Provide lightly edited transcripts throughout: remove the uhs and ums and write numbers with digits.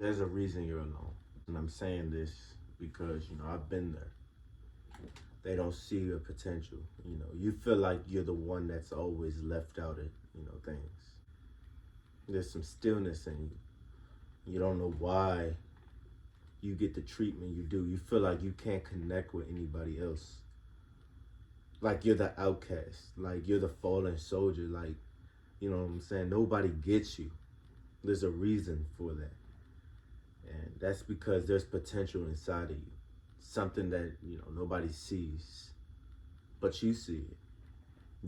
There's a reason you're alone. And I'm saying this because, I've been there. They don't see your potential. You feel like you're the one that's always left out of, things. There's some stillness in you. You don't know why you get the treatment you do. You feel like you can't connect with anybody else. Like you're the outcast. Like you're the fallen soldier. Like, you know what I'm saying? Nobody gets you. There's a reason for that. And that's because there's potential inside of you. Something that, nobody sees. But you see it.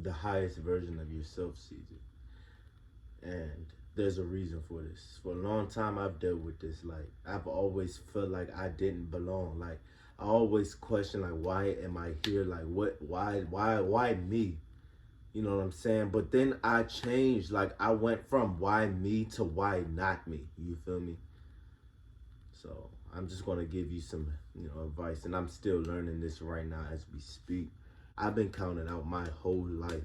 The highest version of yourself sees it. And there's a reason for this. For a long time I've dealt with this. Like I've always felt like I didn't belong. Like I always question like why am I here? Like why me? You know what I'm saying? But then I changed. Like I went from why me to why not me. You feel me? So I'm just gonna give you some, advice, and I'm still learning this right now as we speak. I've been counting out my whole life.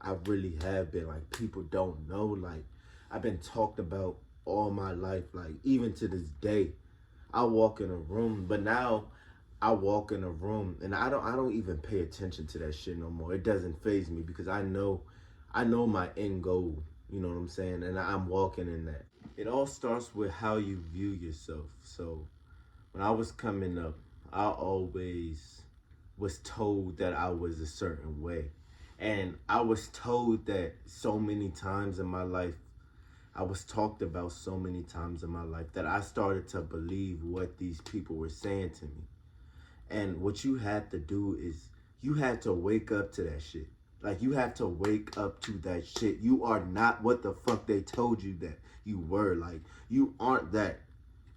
I really have been. Like people don't know. Like I've been talked about all my life. Like even to this day, I walk in a room, but now I walk in a room and I don't even pay attention to that shit no more. It doesn't faze me because I know my end goal. You know what I'm saying? And I'm walking in that. It all starts with how you view yourself. So when I was coming up, I always was told that I was a certain way. And I was told that so many times in my life. I was talked about so many times in my life that I started to believe what these people were saying to me. And what you had to do is you had to wake up to that shit. Like you have to wake up to that shit. You are not what the fuck they told you that you were. Like you aren't that.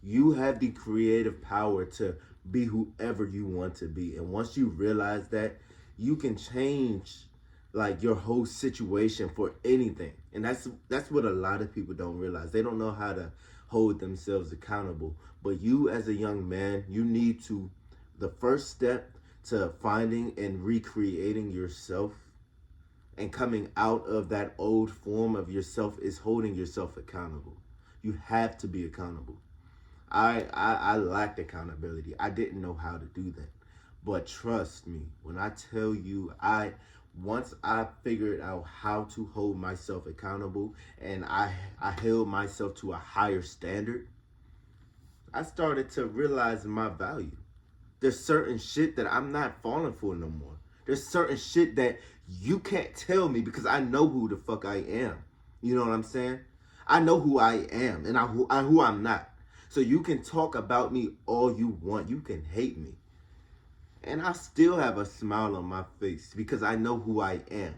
You have the creative power to be whoever you want to be. And once you realize that, you can change like your whole situation for anything. And that's what a lot of people don't realize. They don't know how to hold themselves accountable. But you as a young man, you need to the first step to finding and recreating yourself and coming out of that old form of yourself is holding yourself accountable. You have to be accountable. I lacked accountability. I didn't know how to do that. But trust me, when I tell you, once I figured out how to hold myself accountable and I held myself to a higher standard, I started to realize my value. There's certain shit that I'm not falling for no more. There's certain shit that you can't tell me because I know who the fuck I am. You know what I'm saying? I know who I am and who I'm not. So you can talk about me all you want. You can hate me. And I still have a smile on my face because I know who I am.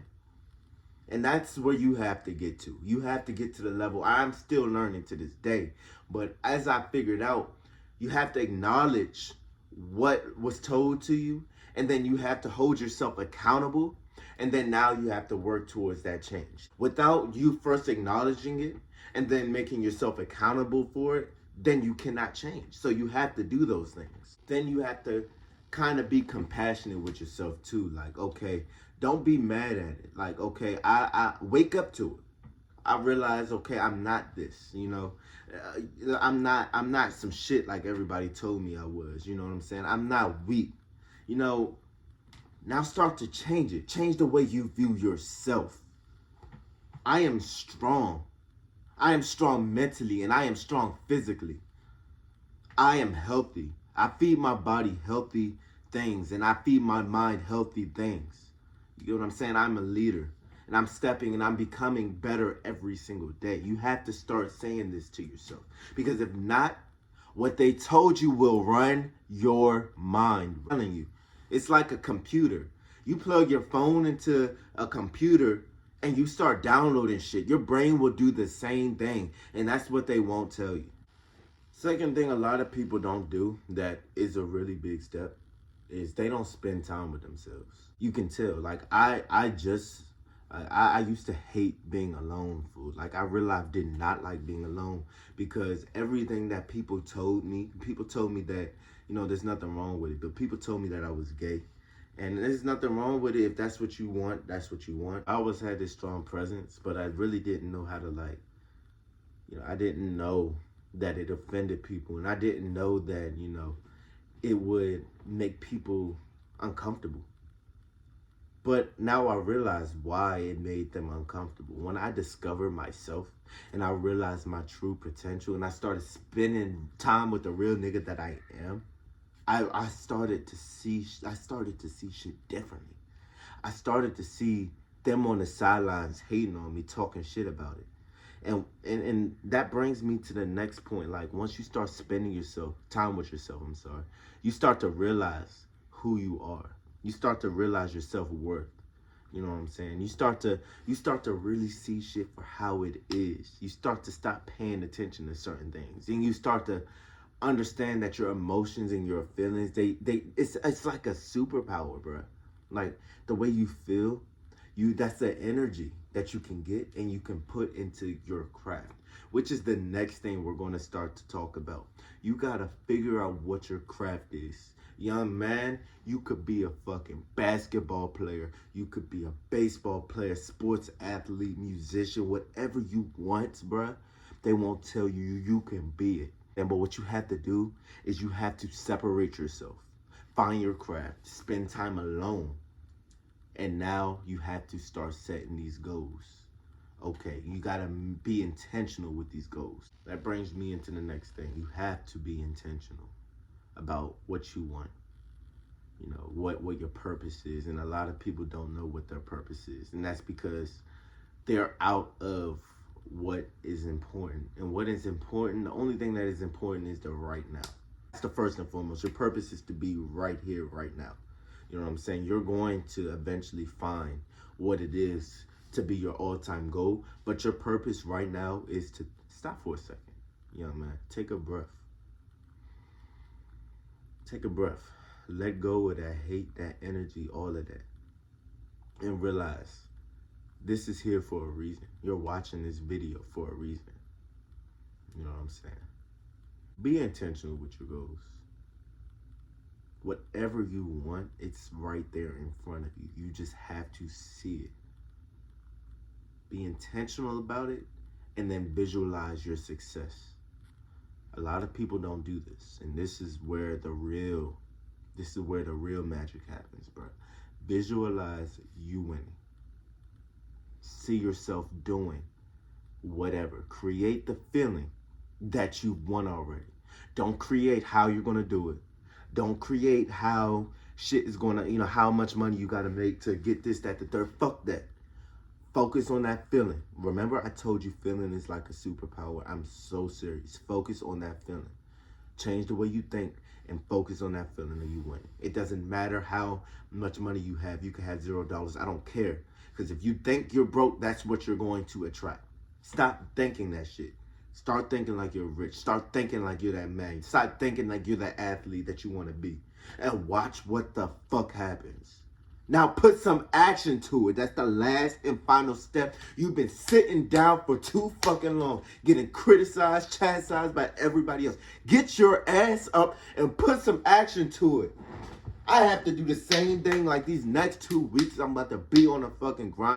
And that's where you have to get to. You have to get to the level I'm still learning to this day. But as I figured out, you have to acknowledge what was told to you, and then you have to hold yourself accountable, and then now you have to work towards that change. Without you first acknowledging it and then making yourself accountable for it, then you cannot change. So you have to do those things. Then you have to kind of be compassionate with yourself too. Like, okay, don't be mad at it. Like, okay, I wake up to it. I realize, okay, I'm not this, I'm not some shit like everybody told me I was, you know what I'm saying? I'm not weak. You know, now start to change it. Change the way you view yourself. I am strong. I am strong mentally and I am strong physically. I am healthy. I feed my body healthy things and I feed my mind healthy things. You know what I'm saying? I'm a leader and I'm stepping and I'm becoming better every single day. You have to start saying this to yourself because if not, what they told you will run your mind. I'm telling you, it's like a computer. You plug your phone into a computer and you start downloading shit. Your brain will do the same thing, and that's what they won't tell you. Second thing a lot of people don't do that is a really big step is they don't spend time with themselves. You can tell. Like I used to hate being alone, fool. Like I realized I did not like being alone because everything that people told me that, there's nothing wrong with it. But people told me that I was gay. And there's nothing wrong with it. If that's what you want, that's what you want. I always had this strong presence, but I really didn't know how to I didn't know that it offended people. And I didn't know that, it would make people uncomfortable. But now I realize why it made them uncomfortable. When I discovered myself and I realized my true potential and I started spending time with the real nigga that I am, I started to see shit differently. I started to see them on the sidelines hating on me, talking shit about it. And that brings me to the next point. Like, once you start spending time with yourself, you start to realize who you are. You start to realize your self-worth. You know what I'm saying? You start to really see shit for how it is. You start to stop paying attention to certain things. And you start to understand that your emotions and your feelings, it's like a superpower, bro. Like, the way you feel, that's the energy that you can get and you can put into your craft, which is the next thing we're going to start to talk about. You got to figure out what your craft is. Young man, you could be a fucking basketball player. You could be a baseball player, sports athlete, musician, whatever you want, bruh. They won't tell you you can be it. But what you have to do is you have to separate yourself. Find your craft. Spend time alone. And now you have to start setting these goals. Okay, you gotta be intentional with these goals. That brings me into the next thing. You have to be intentional about what you want. What your purpose is. And a lot of people don't know what their purpose is. And that's because they're out of what is important. And what is important, the only thing that is important is the right now. That's the first and foremost. Your purpose is to be right here, right now. You know what I'm saying? You're going to eventually find what it is to be your all-time goal. But your purpose right now is to stop for a second. Man, take a breath. Take a breath. Let go of that hate, that energy, all of that. And realize this is here for a reason. You're watching this video for a reason. You know what I'm saying? Be intentional with your goals. Whatever you want, it's right there in front of you. You just have to see it. Be intentional about it and then visualize your success. A lot of people don't do this, and this is where the real magic happens, bro. Visualize you winning. See yourself doing whatever. Create the feeling that you won already. Don't create how you're going to do it. Don't create how shit is going to, how much money you got to make to get this, that, the third. Fuck that. Focus on that feeling. Remember, I told you feeling is like a superpower. I'm so serious. Focus on that feeling. Change the way you think and focus on that feeling and you win. It doesn't matter how much money you have. You can have $0. I don't care. Because if you think you're broke, that's what you're going to attract. Stop thinking that shit. Start thinking like you're rich. Start thinking like you're that man. Start thinking like you're that athlete that you want to be. And watch what the fuck happens. Now put some action to it. That's the last and final step. You've been sitting down for too fucking long, getting criticized, chastised by everybody else. Get your ass up and put some action to it. I have to do the same thing like these next 2 weeks. I'm about to be on a fucking grind.